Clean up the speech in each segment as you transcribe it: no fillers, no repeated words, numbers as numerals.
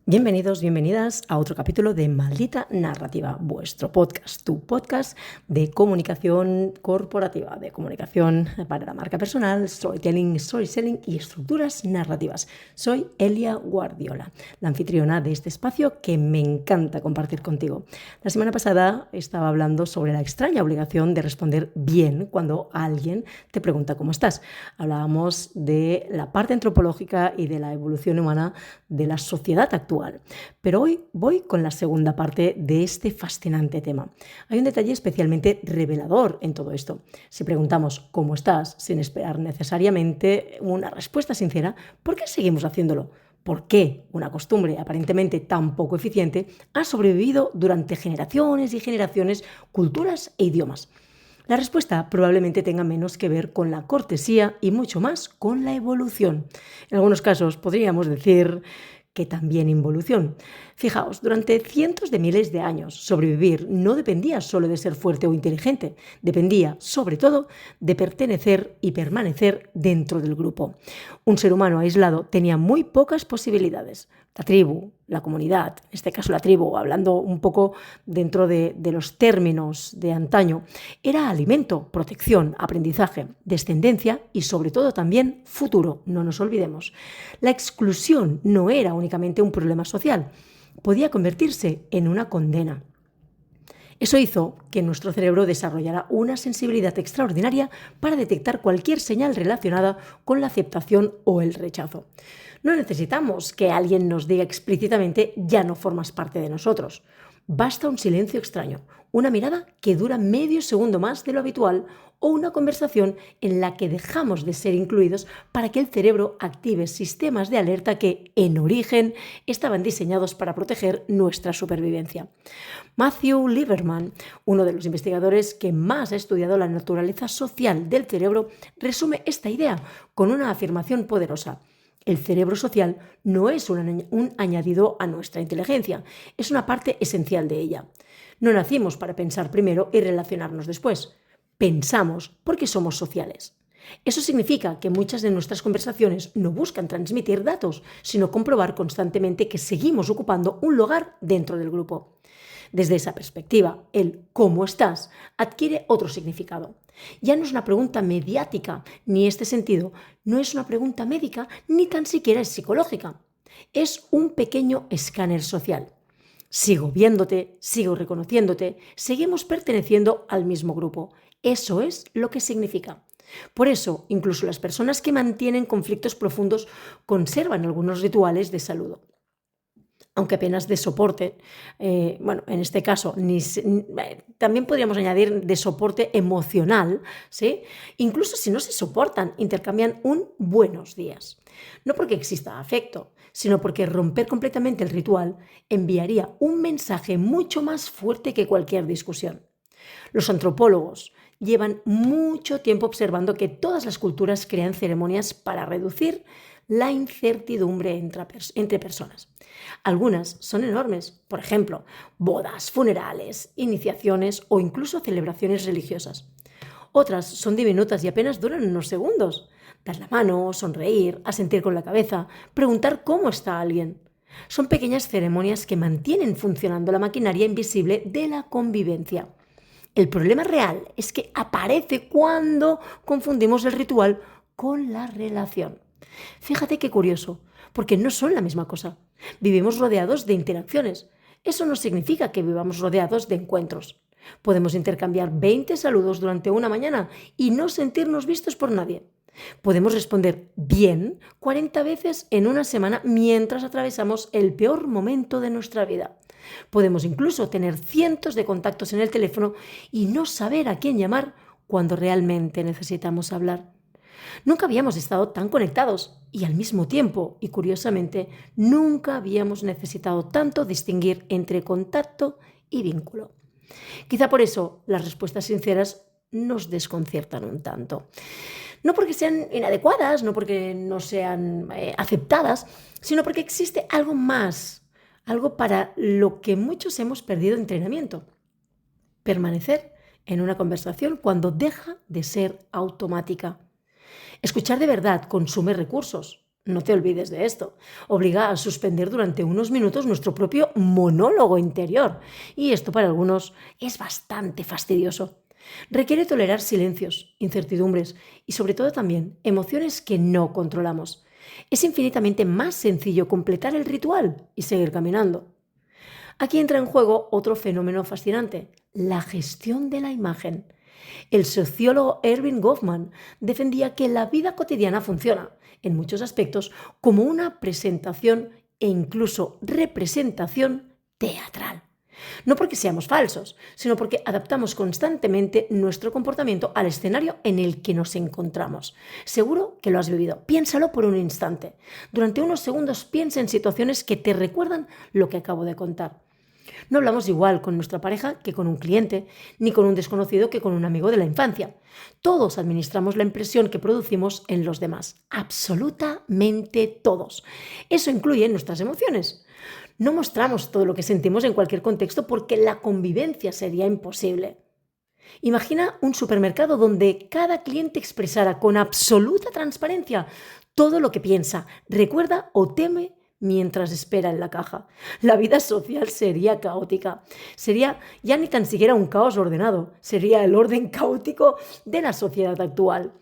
Bienvenidos, bienvenidas a otro capítulo de Maldita Narrativa, vuestro podcast, tu podcast de comunicación corporativa, de comunicación para la marca personal, storytelling, storytelling y estructuras narrativas. Soy Elia Guardiola, la anfitriona de este espacio que me encanta compartir contigo. La semana pasada estaba hablando sobre la extraña obligación de responder bien cuando alguien te pregunta cómo estás. Hablábamos de la parte antropológica y de la evolución humana de la sociedad actual. Pero hoy voy con la segunda parte de este fascinante tema. Hay un detalle especialmente revelador en todo esto. Si preguntamos ¿cómo estás? Sin esperar necesariamente una respuesta sincera, ¿por qué seguimos haciéndolo? ¿Por qué una costumbre aparentemente tan poco eficiente ha sobrevivido durante generaciones y generaciones, culturas e idiomas? La respuesta probablemente tenga menos que ver con la cortesía y mucho más con la evolución. En algunos casos podríamos decir que también involución. Fijaos, durante cientos de miles de años, sobrevivir no dependía solo de ser fuerte o inteligente, dependía, sobre todo, de pertenecer y permanecer dentro del grupo. Un ser humano aislado tenía muy pocas posibilidades. La tribu, la comunidad, en este caso la tribu, hablando un poco dentro de los términos de antaño, era alimento, protección, aprendizaje, descendencia y sobre todo también futuro, no nos olvidemos. La exclusión no era únicamente un problema social, podía convertirse en una condena. Eso hizo que nuestro cerebro desarrollara una sensibilidad extraordinaria para detectar cualquier señal relacionada con la aceptación o el rechazo. No necesitamos que alguien nos diga explícitamente ya no formas parte de nosotros. Basta un silencio extraño, una mirada que dura medio segundo más de lo habitual o una conversación en la que dejamos de ser incluidos para que el cerebro active sistemas de alerta que, en origen, estaban diseñados para proteger nuestra supervivencia. Matthew Lieberman, uno de los investigadores que más ha estudiado la naturaleza social del cerebro, resume esta idea con una afirmación poderosa. El cerebro social no es un añadido a nuestra inteligencia, es una parte esencial de ella. No nacimos para pensar primero y relacionarnos después. Pensamos porque somos sociales. Eso significa que muchas de nuestras conversaciones no buscan transmitir datos, sino comprobar constantemente que seguimos ocupando un lugar dentro del grupo. Desde esa perspectiva, el ¿cómo estás? Adquiere otro significado. Ya no es una pregunta mediática, ni este sentido no es una pregunta médica, ni tan siquiera es psicológica. Es un pequeño escáner social. Sigo viéndote, sigo reconociéndote, seguimos perteneciendo al mismo grupo. Eso es lo que significa. Por eso, incluso las personas que mantienen conflictos profundos conservan algunos rituales de saludo. Aunque apenas de soporte, en este caso, también podríamos añadir de soporte emocional, ¿sí? Incluso si no se soportan, intercambian un buenos días. No porque exista afecto, sino porque romper completamente el ritual enviaría un mensaje mucho más fuerte que cualquier discusión. Los antropólogos llevan mucho tiempo observando que todas las culturas crean ceremonias para reducir la incertidumbre entre personas. Algunas son enormes, por ejemplo, bodas, funerales, iniciaciones o incluso celebraciones religiosas. Otras son diminutas y apenas duran unos segundos. Dar la mano, sonreír, asentir con la cabeza, preguntar cómo está alguien. Son pequeñas ceremonias que mantienen funcionando la maquinaria invisible de la convivencia. El problema real es que aparece cuando confundimos el ritual con la relación. Fíjate qué curioso, porque no son la misma cosa. Vivimos rodeados de interacciones. Eso no significa que vivamos rodeados de encuentros. Podemos intercambiar 20 saludos durante una mañana y no sentirnos vistos por nadie. Podemos responder bien 40 veces en una semana mientras atravesamos el peor momento de nuestra vida. Podemos incluso tener cientos de contactos en el teléfono y no saber a quién llamar cuando realmente necesitamos hablar. Nunca habíamos estado tan conectados y al mismo tiempo, y curiosamente, nunca habíamos necesitado tanto distinguir entre contacto y vínculo. Quizá por eso las respuestas sinceras nos desconciertan un tanto. No porque sean inadecuadas, no porque no sean aceptadas, sino porque existe algo más, algo para lo que muchos hemos perdido entrenamiento. Permanecer en una conversación cuando deja de ser automática. Escuchar de verdad consume recursos. No te olvides de esto. Obliga a suspender durante unos minutos nuestro propio monólogo interior. Y esto para algunos es bastante fastidioso. Requiere tolerar silencios, incertidumbres y sobre todo también emociones que no controlamos. Es infinitamente más sencillo completar el ritual y seguir caminando. Aquí entra en juego otro fenómeno fascinante, la gestión de la imagen. El sociólogo Erving Goffman defendía que la vida cotidiana funciona, en muchos aspectos, como una presentación e incluso representación teatral. No porque seamos falsos, sino porque adaptamos constantemente nuestro comportamiento al escenario en el que nos encontramos. Seguro que lo has vivido. Piénsalo por un instante. Durante unos segundos piensa en situaciones que te recuerdan lo que acabo de contar. No hablamos igual con nuestra pareja que con un cliente, ni con un desconocido que con un amigo de la infancia. Todos administramos la impresión que producimos en los demás. Absolutamente todos. Eso incluye nuestras emociones. No mostramos todo lo que sentimos en cualquier contexto porque la convivencia sería imposible. Imagina un supermercado donde cada cliente expresara con absoluta transparencia todo lo que piensa, recuerda o teme mientras espera en la caja. La vida social sería caótica. Sería ya ni tan siquiera un caos ordenado, sería el orden caótico de la sociedad actual.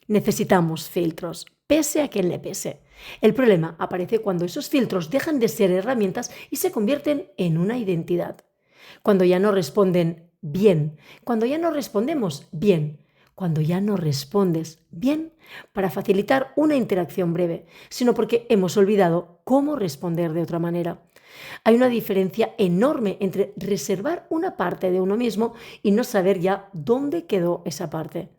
Necesitamos filtros, pese a quien le pese. El problema aparece cuando esos filtros dejan de ser herramientas y se convierten en una identidad. Cuando ya no responden bien, cuando ya no respondemos bien, cuando ya no respondes bien para facilitar una interacción breve, sino porque hemos olvidado cómo responder de otra manera. Hay una diferencia enorme entre reservar una parte de uno mismo y no saber ya dónde quedó esa parte.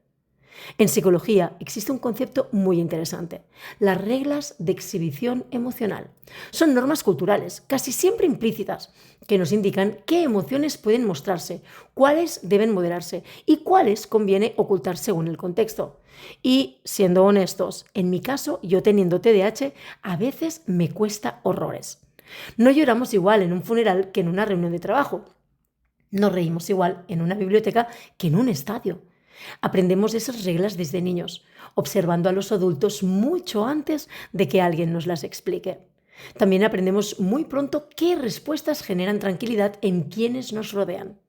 En psicología existe un concepto muy interesante, las reglas de exhibición emocional. Son normas culturales, casi siempre implícitas, que nos indican qué emociones pueden mostrarse, cuáles deben moderarse y cuáles conviene ocultar según el contexto. Y, siendo honestos, en mi caso, yo teniendo TDAH, a veces me cuesta horrores. No lloramos igual en un funeral que en una reunión de trabajo. No reímos igual en una biblioteca que en un estadio. Aprendemos esas reglas desde niños, observando a los adultos mucho antes de que alguien nos las explique. También aprendemos muy pronto qué respuestas generan tranquilidad en quienes nos rodean.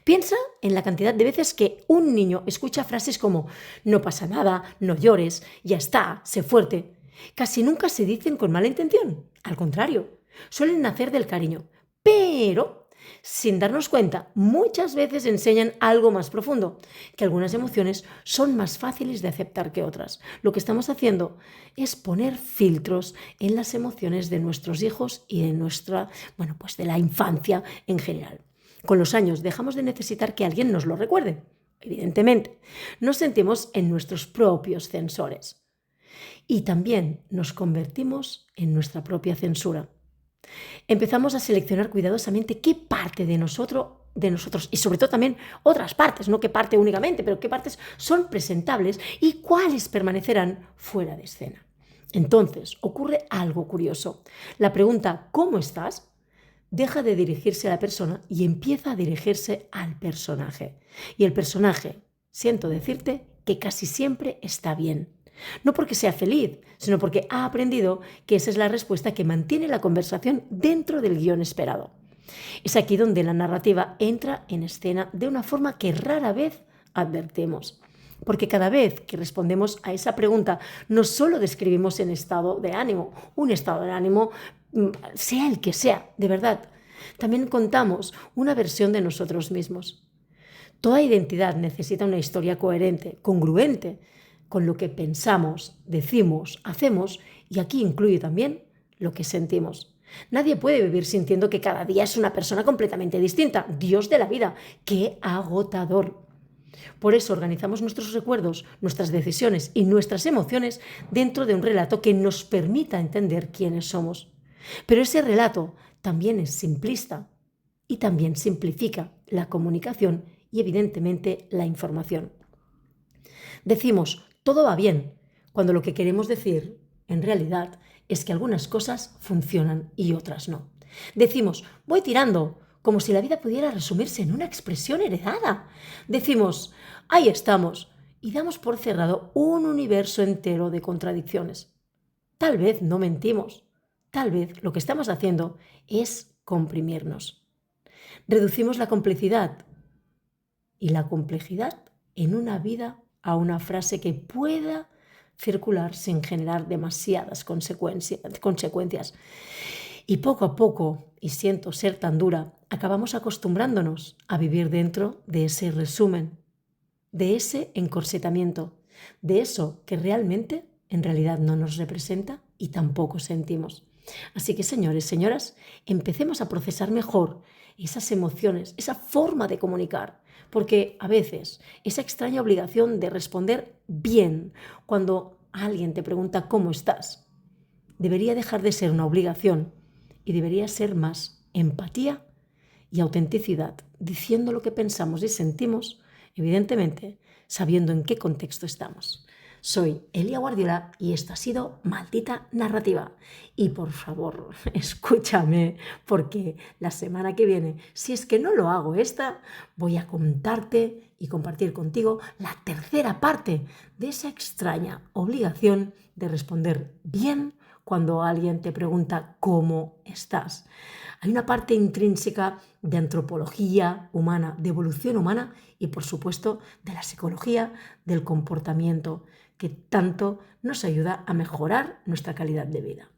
Piensa en la cantidad de veces que un niño escucha frases como no pasa nada, no llores, ya está, sé fuerte. Casi nunca se dicen con mala intención. Al contrario, suelen nacer del cariño. Pero, sin darnos cuenta, muchas veces enseñan algo más profundo, que algunas emociones son más fáciles de aceptar que otras. Lo que estamos haciendo es poner filtros en las emociones de nuestros hijos y de de la infancia en general. Con los años dejamos de necesitar que alguien nos lo recuerde. Evidentemente, nos sentimos en nuestros propios censores. Y también nos convertimos en nuestra propia censura. Empezamos a seleccionar cuidadosamente qué parte de nosotros y sobre todo también otras partes, no qué parte únicamente, pero qué partes son presentables y cuáles permanecerán fuera de escena. Entonces ocurre algo curioso. La pregunta ¿cómo estás? Deja de dirigirse a la persona y empieza a dirigirse al personaje. Y el personaje, siento decirte, que casi siempre está bien. No porque sea feliz, sino porque ha aprendido que esa es la respuesta que mantiene la conversación dentro del guión esperado. Es aquí donde la narrativa entra en escena de una forma que rara vez advertimos. Porque cada vez que respondemos a esa pregunta, no solo describimos un estado de ánimo, sea el que sea, de verdad, también contamos una versión de nosotros mismos. Toda identidad necesita una historia coherente, congruente, con lo que pensamos, decimos, hacemos y aquí incluye también lo que sentimos. Nadie puede vivir sintiendo que cada día es una persona completamente distinta. Dios de la vida, ¡qué agotador! Por eso organizamos nuestros recuerdos, nuestras decisiones y nuestras emociones dentro de un relato que nos permita entender quiénes somos. Pero ese relato también es simplista y también simplifica la comunicación y evidentemente la información. Decimos todo va bien, cuando lo que queremos decir, en realidad, es que algunas cosas funcionan y otras no. Decimos, voy tirando, como si la vida pudiera resumirse en una expresión heredada. Decimos, ahí estamos, y damos por cerrado un universo entero de contradicciones. Tal vez no mentimos, tal vez lo que estamos haciendo es comprimirnos. Reducimos la complicidad y la complejidad en una vida a una frase que pueda circular sin generar demasiadas consecuencias. Y poco a poco, y siento ser tan dura, acabamos acostumbrándonos a vivir dentro de ese resumen, de ese encorsetamiento, de eso que realmente en realidad no nos representa y tampoco sentimos. Así que, señores, señoras, empecemos a procesar mejor esas emociones, esa forma de comunicar, porque a veces esa extraña obligación de responder bien cuando alguien te pregunta cómo estás debería dejar de ser una obligación y debería ser más empatía y autenticidad, diciendo lo que pensamos y sentimos, evidentemente, sabiendo en qué contexto estamos. Soy Elia Guardiola y esto ha sido Maldita Narrativa. Y por favor, escúchame, porque la semana que viene, si es que no lo hago esta, voy a contarte y compartir contigo la tercera parte de esa extraña obligación de responder bien cuando alguien te pregunta cómo estás. Hay una parte intrínseca de antropología humana, de evolución humana y, por supuesto, de la psicología del comportamiento que tanto nos ayuda a mejorar nuestra calidad de vida.